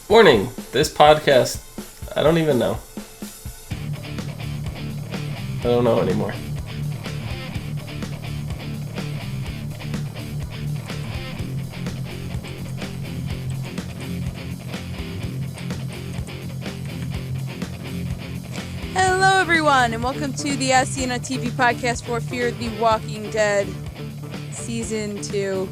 Warning, this podcast, I don't even know. I don't know anymore. Hello everyone, and welcome to the ASOTV podcast for Fear the Walking Dead, Season 2,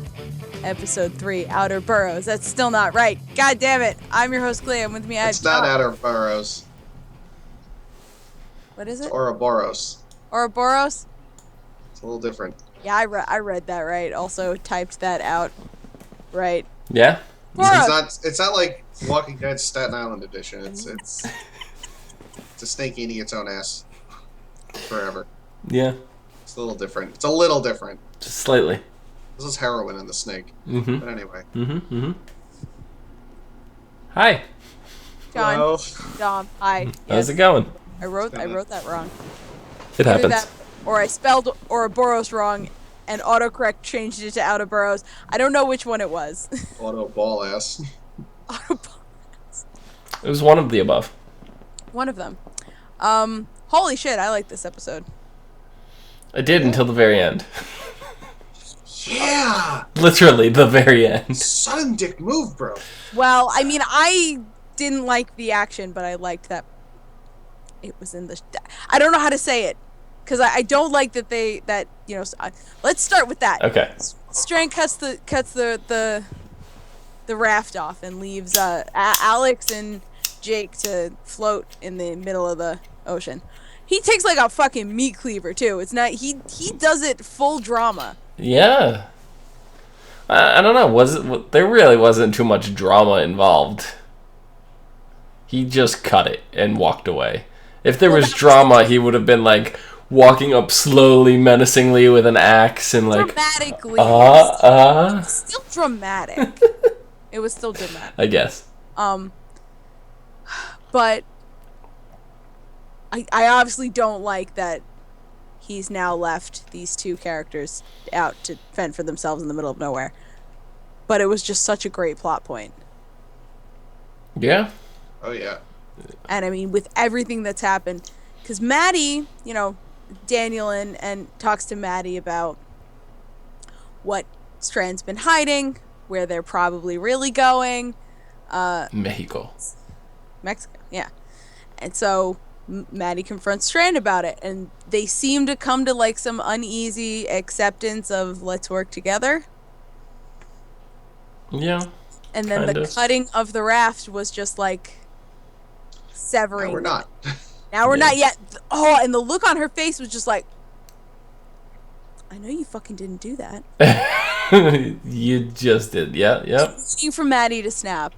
Episode 3, Ouroboros. That's still not right. God damn it. I'm your host, Glee. I'm with me. It's not Ouroboros. What is it? It's Ouroboros. Ouroboros? It's a little different. Yeah, I read that right. Also typed that out right. Yeah? It's not like Walking Dead Staten Island edition. It's a snake eating its own ass forever. Yeah. It's a little different. It's a little different. Just slightly. This is heroin in the snake. Mm-hmm. But anyway. Mm-hmm. Hi. John. Hello. Dom. Hi. How's it going? I wrote that wrong. It Either happens. that, or I spelled Ouroboros wrong, and autocorrect changed it to Ouroboros. I don't know which one it was. Auto ball ass. Ouroboros. It was one of the above. One of them. Holy shit, I like this episode. I did until the very end. Yeah! Literally the very end. Sudden dick move, bro. Well, I mean, I didn't like the action, but I liked that it was in the... I don't know how to say it, because I don't like that let's start with that. Okay. Strand cuts the raft off and leaves Alex and Jake to float in the middle of the ocean. He takes like a fucking meat cleaver too. It's not he does it full drama. Yeah. I don't know. There really wasn't too much drama involved. He just cut it and walked away. If there was drama, he would have been like walking up slowly, menacingly with an axe and like dramatically. Still dramatic. It was still dramatic. I guess. But I obviously don't like that he's now left these two characters out to fend for themselves in the middle of nowhere. But it was just such a great plot point. Yeah. Oh, yeah. And I mean, with everything that's happened, because Maddie, Daniel and talks to Maddie about what Strand's been hiding, where they're probably really going. Mexico, yeah. And so Maddie confronts Strand about it, and they seem to come to like some uneasy acceptance of let's work together. Yeah. And then the cutting of the raft was just like severing. No, we're not. Now we're not yet. Oh, and the look on her face was just like, I know you fucking didn't do that. You just did. Yeah, yep. Waiting for Maddie to snap.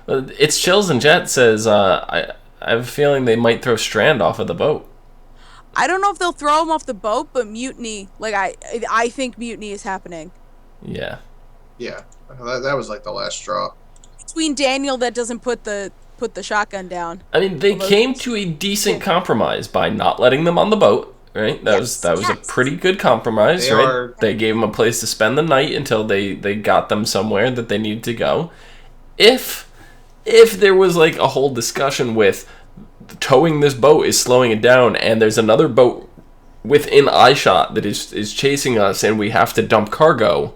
Well, it's Chills and Jet says, I have a feeling they might throw Strand off of the boat. I don't know if they'll throw him off the boat, but mutiny, like I think mutiny is happening. Yeah. Yeah. That was like the last straw. Between Daniel that doesn't put the shotgun down. I mean, they came to a decent compromise by not letting them on the boat, right? That was a pretty good compromise, right? They gave them a place to spend the night until they got them somewhere that they needed to go. If there was like a whole discussion with towing this boat is slowing it down and there's another boat within eyeshot that is chasing us and we have to dump cargo,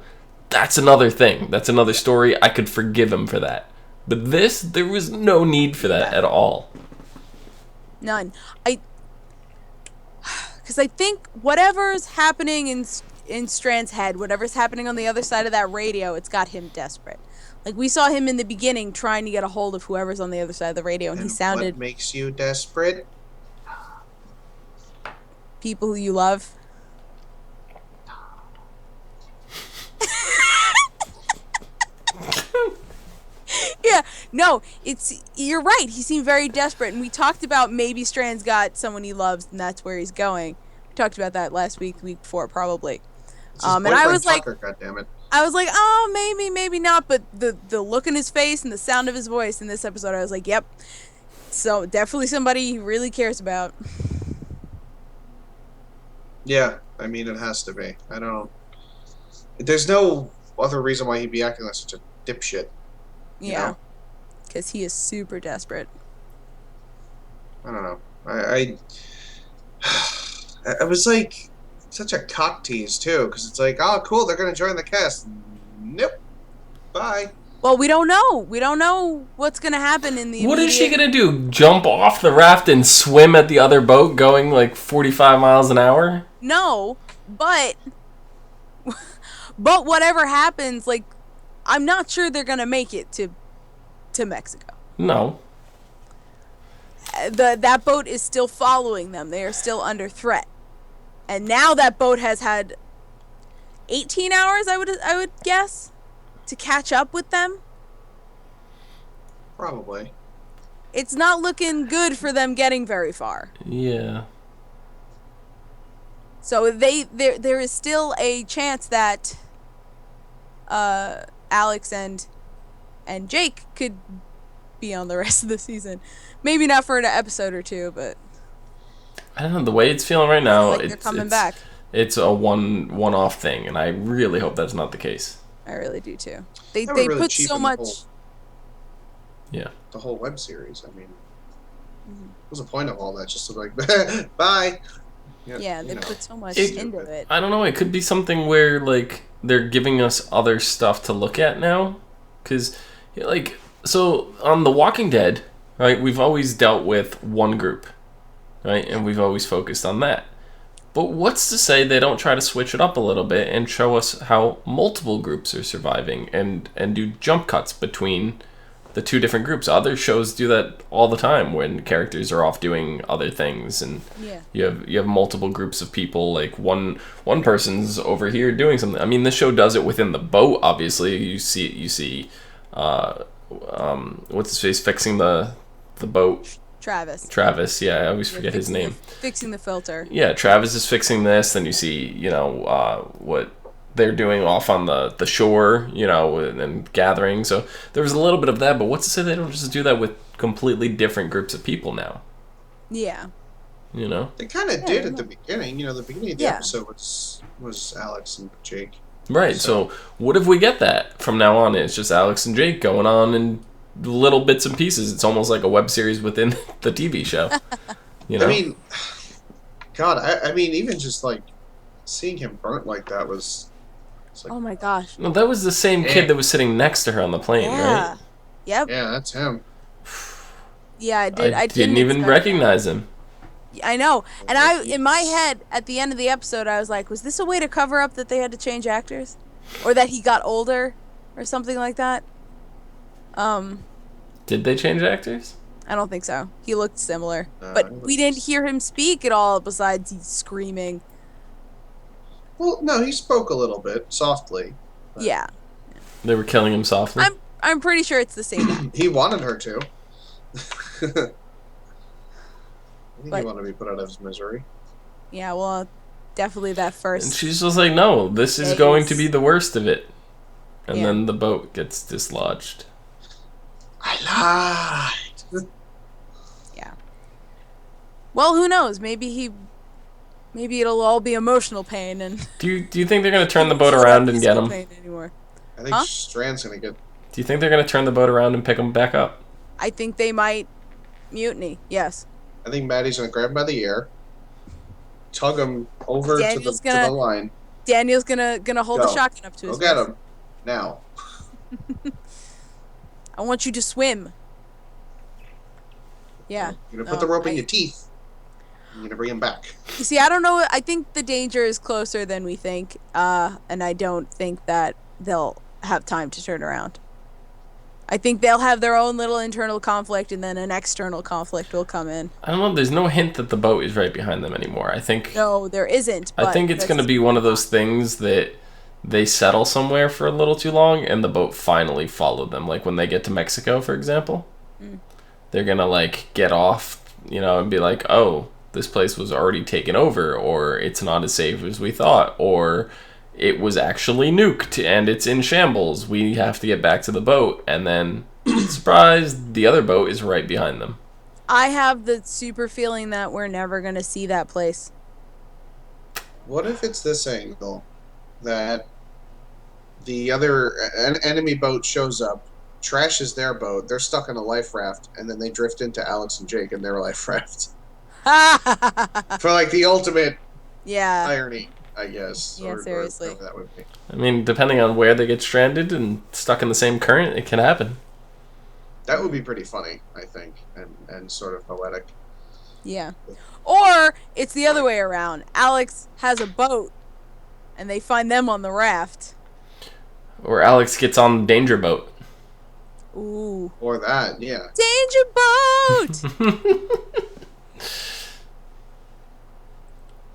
that's another thing. That's another story. I could forgive him for that. But there was no need for that at all. None. Because I think whatever's happening in Strand's head, whatever's happening on the other side of that radio, it's got him desperate. Like, we saw him in the beginning trying to get a hold of whoever's on the other side of the radio, and he sounded... What makes you desperate? People who you love. Yeah, no, you're right. He seemed very desperate, and we talked about maybe Strand's got someone he loves, and that's where he's going. We talked about that last week, the week before, probably. And I was like, goddammit. I was like, oh, maybe not. But the look in his face and the sound of his voice in this episode, I was like, yep. So definitely somebody he really cares about. Yeah, I mean, it has to be. I don't... There's no other reason why he'd be acting like such a dipshit. Yeah. because he is super desperate. I don't know. I was like such a cock tease too, because it's like, oh, cool, they're gonna join the cast. Nope. Bye. Well, we don't know. We don't know what's gonna happen in the. What is she gonna do? Jump off the raft and swim at the other boat, going like 45 miles an hour? No, but whatever happens, like, I'm not sure they're gonna make it to Mexico. No. That boat is still following them. They are still under threat, and now that boat has had 18 hours. I would guess to catch up with them. Probably. It's not looking good for them getting very far. Yeah. So there is still a chance that Alex and Jake could be on the rest of the season. Maybe not for an episode or two, but I don't know, the way it's feeling right now, like they're coming back. It's a one-off thing, and I really hope that's not the case. I really do too. They really put so much. Yeah. The whole web series. I mean, what was the point of all that? Just to like, bye. Yeah, they put so much into it. I don't know. It could be something where like they're giving us other stuff to look at now, because like so on The Walking Dead, right? We've always dealt with one group, right, and we've always focused on that. But what's to say they don't try to switch it up a little bit and show us how multiple groups are surviving and do jump cuts between the two different groups? Other shows do that all the time when characters are off doing other things, and you have multiple groups of people. Like one person's over here doing something. I mean, this show does it within the boat. Obviously, you see, what's his face fixing the boat. Travis, yeah, I always forget his name. Fixing the filter. Yeah, Travis is fixing this. Then you see, what they're doing off on the shore, and gathering. So there was a little bit of that, but what's to say they don't just do that with completely different groups of people now? Yeah. They kind of did at the beginning. The beginning of the episode was Alex and Jake. Right, so what if we get that from now on? It's just Alex and Jake going on and little bits and pieces. It's almost like a web series within the TV show. I mean, God, I mean, even just like seeing him burnt like that was like, oh my gosh. No, that was the same kid that was sitting next to her on the plane, right? Yep. Yeah, that's him. Yeah, I did. I didn't even recognize him. I know. And in my head, at the end of the episode, I was like, was this a way to cover up that they had to change actors? Or that he got older? Or something like that? Did they change actors? I don't think so. He looked similar. But we didn't hear him speak at all besides he's screaming. Well, no, he spoke a little bit, softly. Yeah. They were killing him softly? I'm pretty sure it's the same. He wanted her to. I think he wanted to be put out of his misery. Yeah, well, definitely that first. And she's just like, no, this is going to be the worst of it. And then the boat gets dislodged. I lied. Yeah. Well, who knows? Maybe it'll all be emotional pain and. Do you think they're gonna turn the boat around and get him? Anymore. I think Strand's gonna get. Do you think they're gonna turn the boat around and pick him back up? I think they might mutiny. Yes. I think Maddie's gonna grab him by the ear, tug him over to the line. Daniel's gonna hold the shotgun up to his face. Go get him now. I want you to swim. Yeah. You're gonna put the rope in your teeth. You're gonna bring him back. You see, I don't know. I think the danger is closer than we think, and I don't think that they'll have time to turn around. I think they'll have their own little internal conflict, and then an external conflict will come in. I don't know. There's no hint that the boat is right behind them anymore. I think. No, there isn't. I think it's gonna be one of those things that they settle somewhere for a little too long, and the boat finally followed them. Like when they get to Mexico, for example, they're gonna like get off, and be like, "Oh, this place was already taken over," or "It's not as safe as we thought," or "It was actually nuked and it's in shambles. We have to get back to the boat." And then, surprise, the other boat is right behind them. I have the super feeling that we're never gonna see that place. What if it's this angle? That the other enemy boat shows up, trashes their boat. They're stuck in a life raft, and then they drift into Alex and Jake in their life raft. For like the ultimate irony, I guess. Yeah, seriously. Or that would be. I mean, depending on where they get stranded and stuck in the same current, it can happen. That would be pretty funny, I think, and sort of poetic. Yeah. Or it's the other way around. Alex has a boat, and they find them on the raft. Or Alex gets on the danger boat. Ooh. Or that, yeah. Danger boat!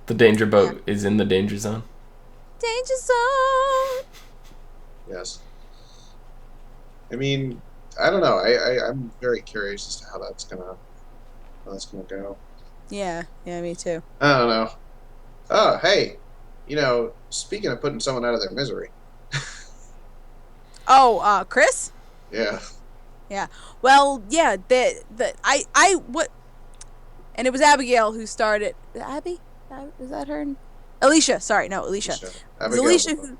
The danger boat is in the danger zone. Danger zone! Yes. I mean, I don't know. I'm very curious as to how that's gonna go. Yeah, me too. I don't know. Oh, hey. Speaking of putting someone out of their misery. Chris? Yeah. Yeah. Well, yeah, and it was Abigail who started. Abby? Is that her? Alicia. Sorry, no, Alicia. Abigail's Alicia who...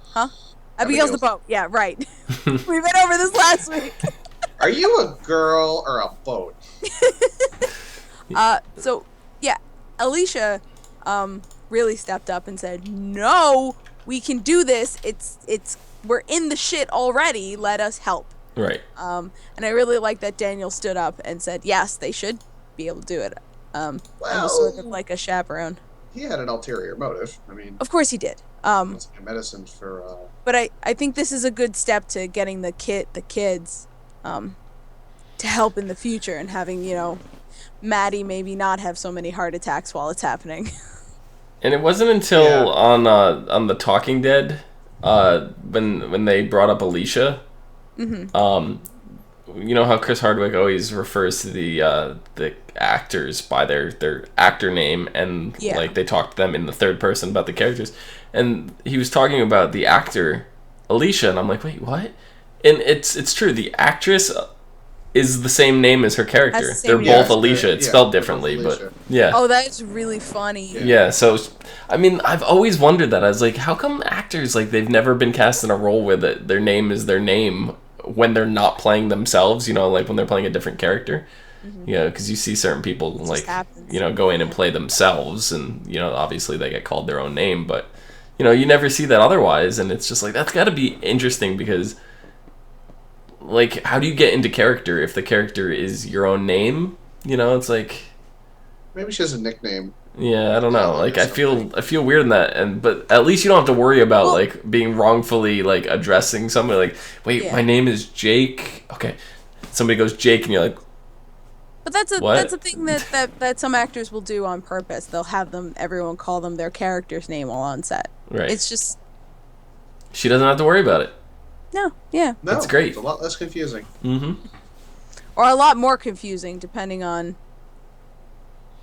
Huh? Abigail's the boat. Yeah, right. We've been over this last week. Are you a girl or a boat? So, yeah, Alicia really stepped up and said, no, we can do this. We're in the shit already. Let us help. Right. And I really like that Daniel stood up and said, yes, they should be able to do it. And was sort of like a chaperone. He had an ulterior motive. I mean, of course he did. it's like a medicine for. But I think this is a good step to getting the kids, to help in the future and having Maddie maybe not have so many heart attacks while it's happening. And it wasn't until on the Talking Dead, when they brought up Alicia. Mm-hmm. You know how Chris Hardwick always refers to the actors by their actor name, and like they talk to them in the third person about the characters, and he was talking about the actor Alicia, and I'm like, wait, what? And it's true. The actress is the same name as her character. They're both Alicia. It's spelled differently, but yeah. Oh, that's really funny. Yeah. So, I mean, I've always wondered that. I was like, how come actors they've never been cast in a role where their name is their name when they're not playing themselves? Like when they're playing a different character. Mm-hmm. Because you see certain people go in and play themselves, and obviously they get called their own name, but you never see that otherwise, and it's just like that's got to be interesting because. How do you get into character if the character is your own name? It's like maybe she has a nickname. Yeah, I don't know. I feel weird in that, but at least you don't have to worry about being wrongfully addressing somebody. Wait, my name is Jake. Okay, somebody goes Jake, and you're like. But that's a thing that some actors will do on purpose. They'll have everyone call them their character's name while on set. Right. It's just. She doesn't have to worry about it. No, yeah. No, that's great. It's a lot less confusing. Mm-hmm. Or a lot more confusing, depending on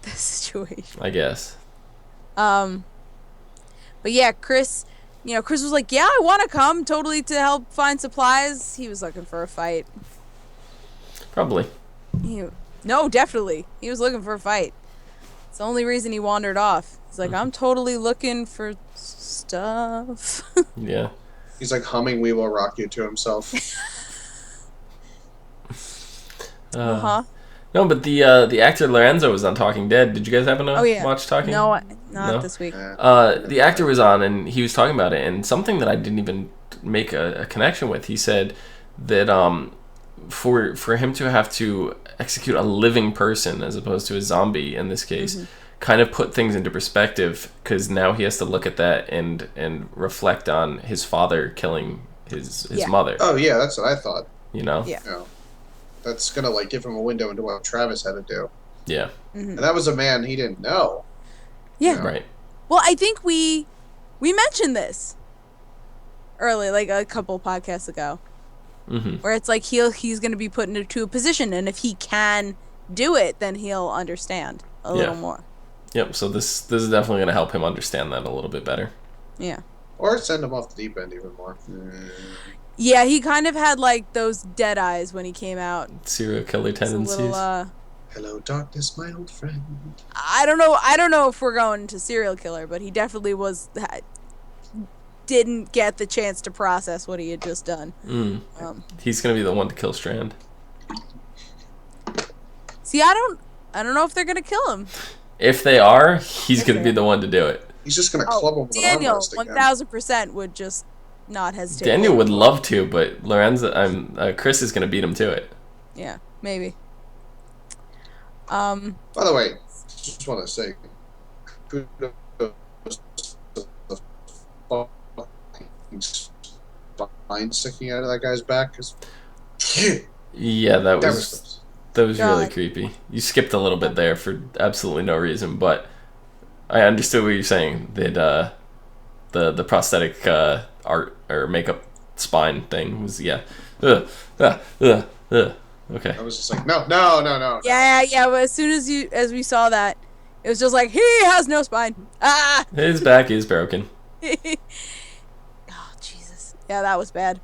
the situation. I guess. But yeah, Chris was like, yeah, I want to come totally to help find supplies. He was looking for a fight. Probably. No, definitely. He was looking for a fight. It's the only reason he wandered off. He's like, I'm totally looking for stuff. Yeah. He's humming "We Will Rock You" to himself. No, but the actor Lorenzo was on Talking Dead. Did you guys happen to watch Talking? No, not this week. The actor was on, and he was talking about it, and something that I didn't even make a connection with. He said that for him to have to execute a living person as opposed to a zombie in this case. Mm-hmm. Kind of put things into perspective because now he has to look at that and reflect on his father killing his mother. Oh yeah, that's what I thought. Yeah. That's gonna give him a window into what Travis had to do. Yeah. Mm-hmm. And that was a man he didn't know. Yeah. Right. Well, I think we mentioned this early, a couple podcasts ago, where it's he's gonna be put into a position, and if he can do it, then he'll understand a little more. Yep, so this is definitely going to help him understand that a little bit better. Yeah. Or send him off the deep end even more. Yeah, he kind of had those dead eyes when he came out. Serial killer tendencies. Hello, darkness, my old friend. I don't know if we're going to serial killer, but he definitely was didn't get the chance to process what he had just done. He's gonna be the one to kill Strand. See, I don't know if they're gonna kill him. If they are, he's gonna be the one to do it. He's just gonna club him with Daniel, an armrest again. 1000% would just not hesitate. Daniel would love to, but Chris is gonna beat him to it. Yeah, maybe. By the way, just want to say, kudos to the fucking spine sticking out of that guy's back. Yeah, that was really creepy. You skipped a little bit there for absolutely no reason, but I understood what you're saying. That the prosthetic art or makeup spine thing was Okay. I was just like, no. Yeah. But as soon as we saw that, it was just like, he has no spine. Ah. His back is broken. Oh Jesus. Yeah, that was bad.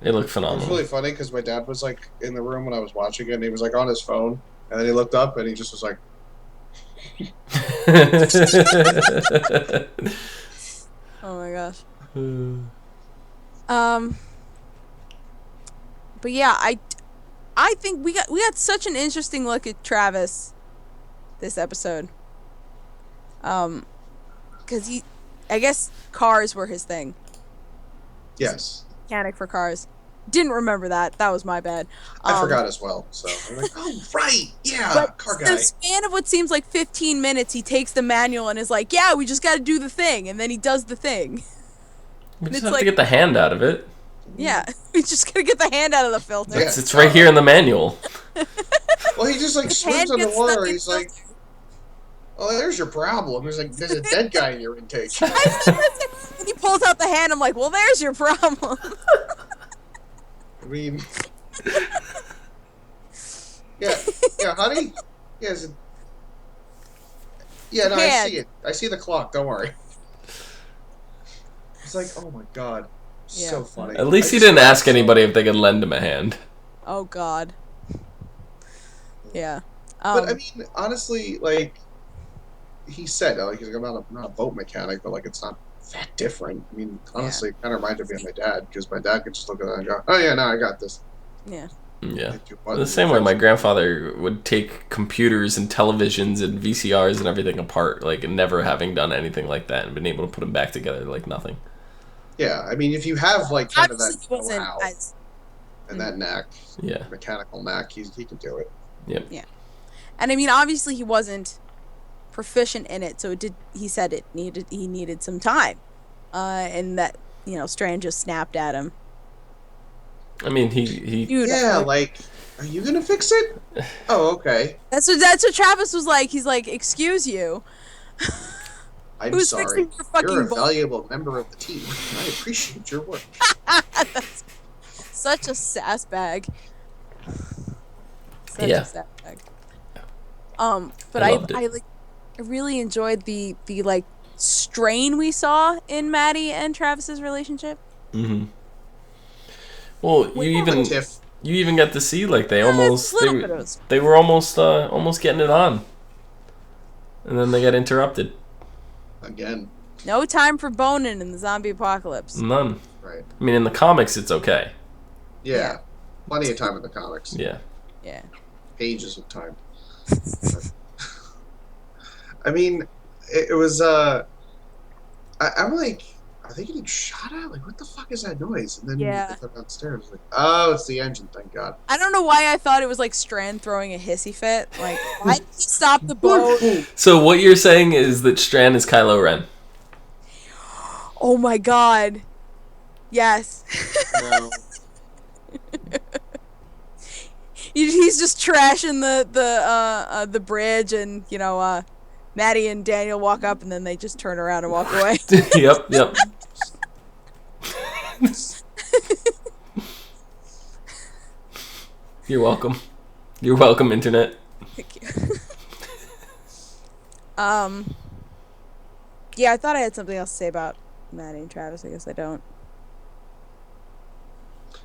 It looked phenomenal. It was really funny because my dad was like in the room when I was watching it, and he was like on his phone, and then he looked up and he just was like. Oh my gosh. But yeah, I think we got such an interesting look at Travis this episode. Because I guess cars were his thing. Yes. Mechanic for cars. Didn't remember that. That was my bad. I forgot as well. So I'm like, oh right, yeah, but car guy. in the span of what seems like 15 minutes, he takes the manual and is like, "Yeah, we just got to do the thing," and then he does the thing. We just have to get the hand out of it. Yeah, we just gotta get the hand out of the filter. Yeah, it's right here in the manual. Well, he just like swims underwater. He's like, "Oh, there's your problem." He's like, "There's a dead guy in your intake." When he pulls out the hand, I'm like, "Well, there's your problem." I mean, yeah, honey. Yeah, no, I see it. I see the clock. Don't worry. It's like, oh my god, so funny. At least he didn't ask anybody if they could lend him a hand. Oh god. Yeah. But I mean, honestly, like he said, like he's like, I'm not a boat mechanic, but like it's not that different. I mean, honestly, it kind of reminded me of my dad because my dad could just look at that and go, "Oh yeah, no, I got this." Yeah. Yeah. The same way my grandfather would take computers and televisions and VCRs and everything apart, like never having done anything like that and been able to put them back together like nothing. Yeah, I mean, if you have like kind of that know-how and that knack, mechanical knack, he can do it. Yep. Yeah. And I mean, obviously he wasn't proficient in it, so he said he needed some time. And that, Strand just snapped at him. I mean, he like, are you gonna fix it? Oh, okay. That's what Travis was like. He's like, excuse you. I'm sorry. You're a valuable member of the team. I appreciate your work. That's such a sass bag. Such a sass bag. But I really enjoyed the like strain we saw in Maddie and Travis's relationship. Mm-hmm. Well, you even got to see like they were almost getting it on, and then they got interrupted. Again. No time for boning in the zombie apocalypse. None. Right. I mean, in the comics, it's okay. Yeah. Plenty of time in the comics. Yeah. Yeah. Pages of time. I mean, it was, I'm like, are they getting shot at? Like, what the fuck is that noise? And then they come downstairs. Like, oh, it's the engine, thank God. I don't know why I thought it was like Strand throwing a hissy fit. Like, why did he stop the boat? So what you're saying is that Strand is Kylo Ren? Oh my god. Yes. No. He's just trashing the bridge, and Maddie and Daniel walk up, and then they just turn around and walk away. Yep. You're welcome. You're welcome, Internet. Thank you. Yeah, I thought I had something else to say about Maddie and Travis. I guess I don't.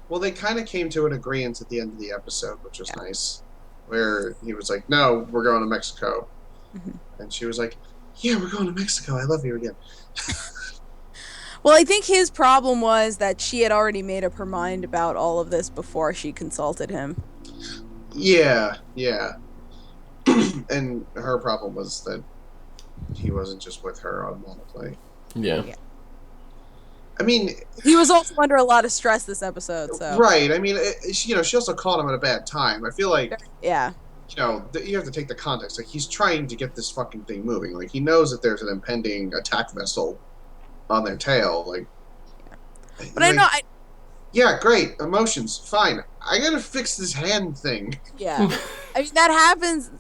Well, they kind of came to an agreement at the end of the episode, which was nice. Where he was like, "No, we're going to Mexico," and she was like, "Yeah, we're going to Mexico. I love you again." Well, I think his problem was that she had already made up her mind about all of this before she consulted him. Yeah. And her problem was that he wasn't just with her automatically. Yeah. I mean, he was also under a lot of stress this episode, so. Right. I mean, she also caught him at a bad time. I feel like, yeah, you have to take the context. Like, he's trying to get this fucking thing moving. Like, he knows that there's an impending attack vessel on their tail. Like, but like, yeah, great emotions, fine. I gotta fix this hand thing. Yeah, I mean that happens.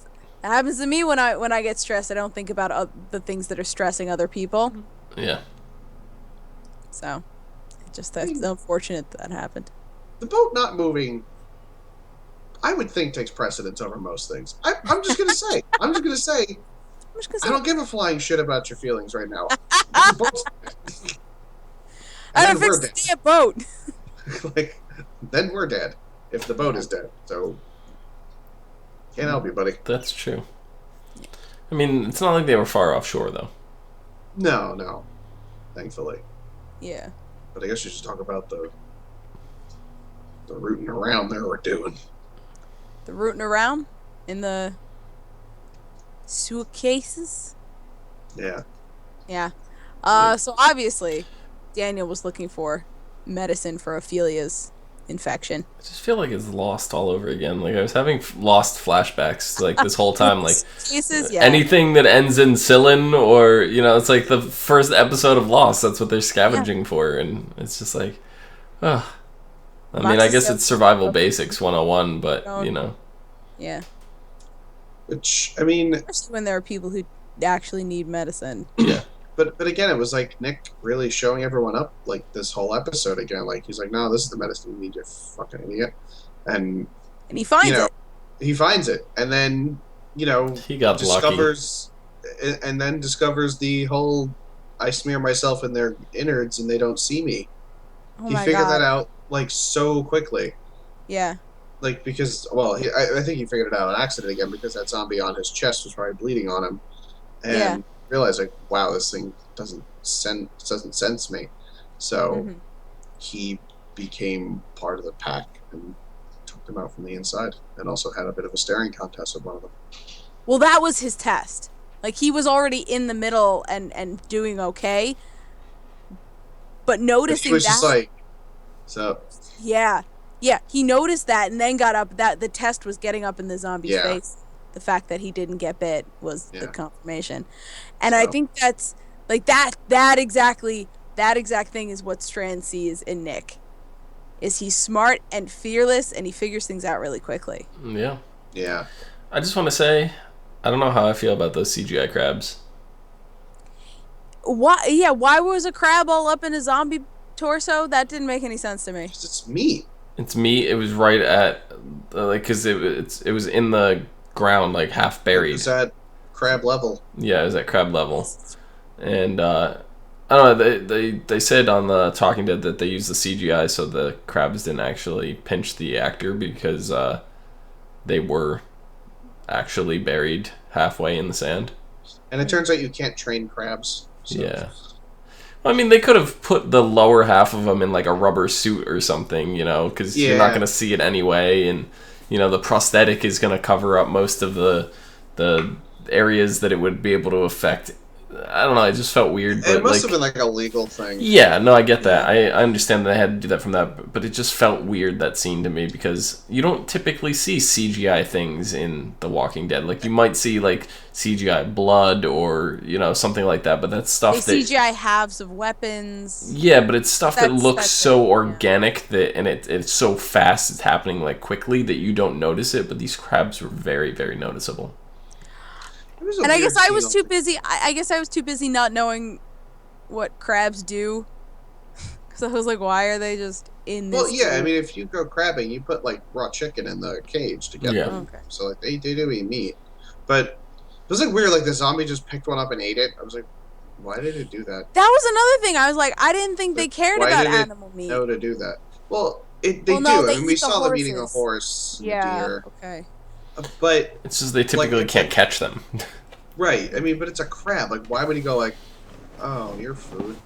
That happens to me when I get stressed. I don't think about the things that are stressing other people. Yeah. So, that's unfortunate that happened. The boat not moving, I would think, takes precedence over most things. I'm just gonna say. I don't give a flying shit about your feelings right now. I don't fix the damn boat. Like, then we're dead. If the boat is dead, so can't help you, buddy. That's true. I mean, it's not like they were far offshore, though. No, thankfully. Yeah. But I guess you should talk about the rooting around there we're doing. The rooting around in the suitcases. Yeah. Yeah. So obviously, Daniel was looking for medicine for Ophelia's infection. I just feel like it's Lost all over again. Like, I was having Lost flashbacks like this whole time. Like, anything that ends in Cillin, or it's like the first episode of Lost. That's what they're scavenging for, and it's just like, I mean, I guess it's survival basics 101, but Yeah. Which, I mean, especially when there are people who actually need medicine. Yeah. But again, it was like Nick really showing everyone up, like, this whole episode again. Like, he's like, no, this is the medicine you need, you fucking idiot. And he finds it. He finds it. And then, he got discovers lucky. And then discovers the whole, I smear myself in their innards and they don't see me. Oh, he figured that out, like, so quickly. Yeah. Like, because, well, I think he figured it out on accident again, because that zombie on his chest was probably bleeding on him. And realized, like, wow, this thing doesn't sense me. So he became part of the pack and took them out from the inside, and also had a bit of a staring contest with one of them. Well, that was his test. Like, he was already in the middle and doing okay, but noticing he was just like, so. Yeah, he noticed that and then got up. That the test was getting up in the zombie's face. The fact that he didn't get bit was the confirmation. And I think that's like that exact thing is what Strand sees in Nick. Is he's smart and fearless, and he figures things out really quickly. Yeah. I just want to say, I don't know how I feel about those CGI crabs. Why was a crab all up in a zombie torso? That didn't make any sense to me. It's meat. It's meat. It was right at because it was in the ground, like half buried. It was at crab level. Yeah, it was at crab level. And I don't know, they said on the Talking Dead that they used the CGI so the crabs didn't actually pinch the actor, because they were actually buried halfway in the sand. And it turns out you can't train crabs. So. Yeah. I mean, they could have put the lower half of them in like a rubber suit or something, because you're not going to see it anyway, and the prosthetic is going to cover up most of the areas that it would be able to affect. I don't know, it just felt weird. But it must have been like a legal thing. Yeah, no, I get that. I understand that they had to do that from that, but it just felt weird, that scene, to me, because you don't typically see CGI things in The Walking Dead. Like, you might see like CGI blood or something like that, but that's stuff that CGI halves of weapons. Yeah, but it's stuff that looks so organic and it's so fast, it's happening like quickly that you don't notice it. But these crabs were very, very noticeable. And I guess I was too busy. I guess I was too busy not knowing what crabs do. Because I was like, why are they just in this? Well, yeah, I mean, if you go crabbing, you put like raw chicken in the cage to get them. Okay. So like they do eat meat, but it was like weird. Like the zombie just picked one up and ate it. I was like, why did it do that? That was another thing. I was like, I didn't think they cared about animal meat. No, to do that. Well, they do. I mean, we saw them eating a horse, deer. Okay. But it's just they typically can't catch them. Right. I mean, but it's a crab. Like, why would he go like, oh, your food?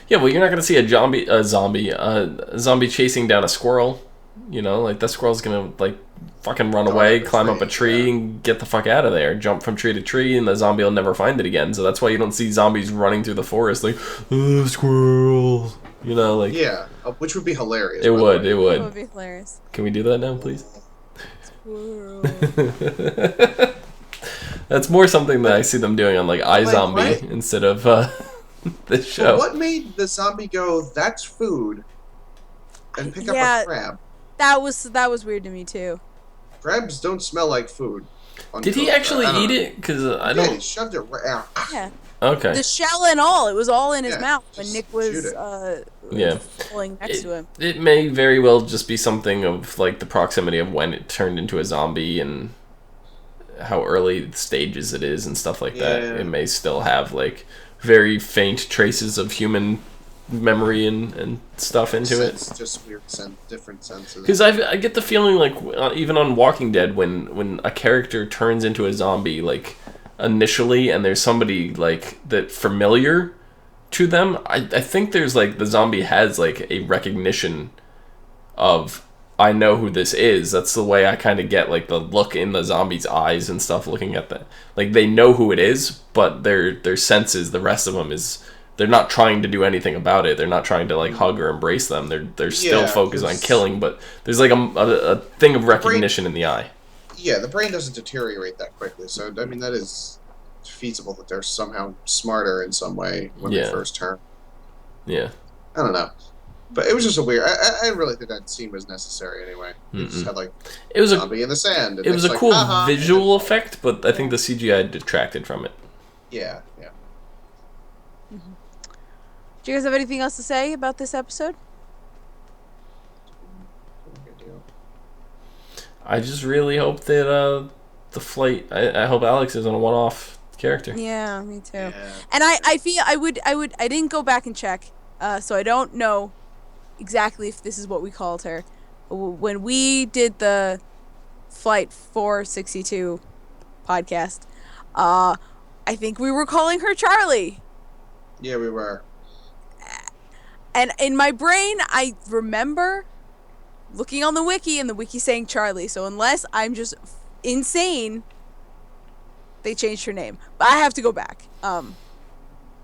Yeah, well, you're not gonna see a zombie chasing down a squirrel. You know, like that squirrel's gonna like fucking run away, climb up a tree, and get the fuck out of there. Jump from tree to tree, and the zombie will never find it again. So that's why you don't see zombies running through the forest like, oh, squirrels. You know, like yeah, which would be hilarious. It would. It would be hilarious. Can we do that now, please? Squirrel. That's more something that I see them doing on like iZombie instead of this show. But what made the zombie go, "That's food," and pick up a crab? That was weird to me too. Crabs don't smell like food. Did he actually eat it? Because I don't. Yeah, he shoved it right out. Yeah. Okay. The shell and all, it was all in his mouth when Nick was pulling next to him. It may very well just be something of like the proximity of when it turned into a zombie and how early stages it is and stuff like that. It may still have like very faint traces of human memory and stuff into it. It's just weird different senses. Because I get the feeling like even on Walking Dead when a character turns into a zombie like initially and there's somebody like that familiar to them, I think there's like the zombie has like a recognition of, I know who this is. That's the way I kind of get like the look in the zombie's eyes and stuff looking at that. Like they know who it is, but their senses, the rest of them is, they're not trying to do anything about it. They're not trying to like hug or embrace them. They're still focused on killing, but there's like a thing of recognition in the eye. Yeah, the brain doesn't deteriorate that quickly, so I mean that is feasible that they're somehow smarter in some way when they first turn. Yeah. I don't know. But it was just a weird. I really think that scene was necessary anyway. It just had like a zombie in the sand. It was a cool visual effect, but I think the CGI detracted from it. Yeah. Mm-hmm. Do you guys have anything else to say about this episode? I just really hope that the flight. I hope Alex isn't a one-off character. Yeah, me too. Yeah. And I feel I didn't go back and check, so I don't know exactly if this is what we called her. When we did the Flight 462 podcast, I think we were calling her Charlie. Yeah, we were. And in my brain, I remember looking on the wiki and the wiki saying Charlie. So unless I'm just insane, they changed her name. But I have to go back.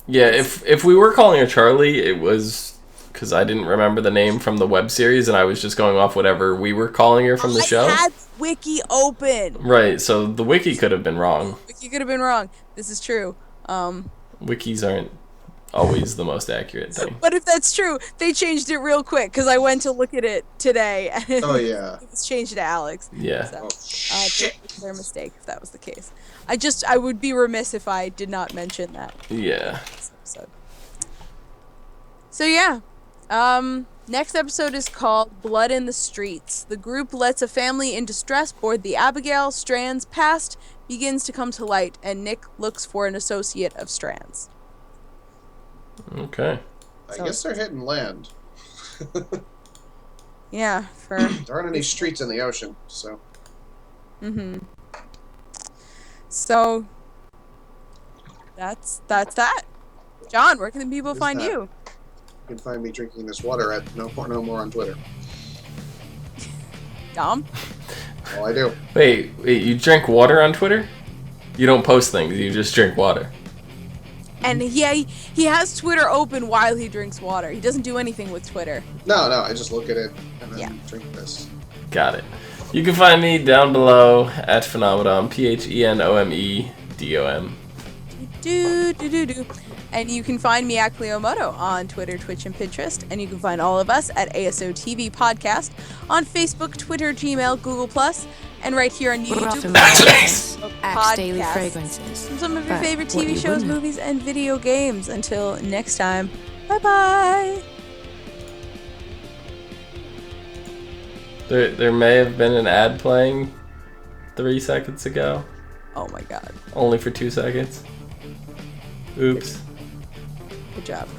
Yeah, if we were calling her Charlie, it was because I didn't remember the name from the web series, and I was just going off whatever we were calling her from the show. I had wiki open. Right, so the wiki could have been wrong. Wiki could have been wrong. This is true. Wikis aren't always the most accurate thing. But if that's true, they changed it real quick because I went to look at it today. And it was changed to Alex. Yeah. So, shit. Their mistake if that was the case. I would be remiss if I did not mention that. Yeah. So yeah. Next episode is called Blood in the Streets. The group lets a family in distress board the Abigail. Strand's past begins to come to light, and Nick looks for an associate of Strand's. Okay. I guess they're hitting land. Yeah, there aren't any streets in the ocean, so. Mm-hmm. So that's that. John, where can the people find you? You can find me drinking this water at no more on Twitter. Dom? Oh, I do. Wait, you drink water on Twitter? You don't post things, you just drink water. And he has Twitter open while he drinks water. He doesn't do anything with Twitter. No, I just look at it and then drink this. Got it. You can find me down below at Phenomedom, PHENOMEDOM. Do. And you can find me at Cleomoto on Twitter, Twitch, and Pinterest. And you can find all of us at ASOTV Podcast on Facebook, Twitter, Gmail, Google+, and right here on YouTube. Axe Daily Fragrances. From some of your favorite TV shows, movies, and video games. Until next time, bye-bye. There may have been an ad playing 3 seconds ago. Oh my god. Only for 2 seconds. Oops. Good job.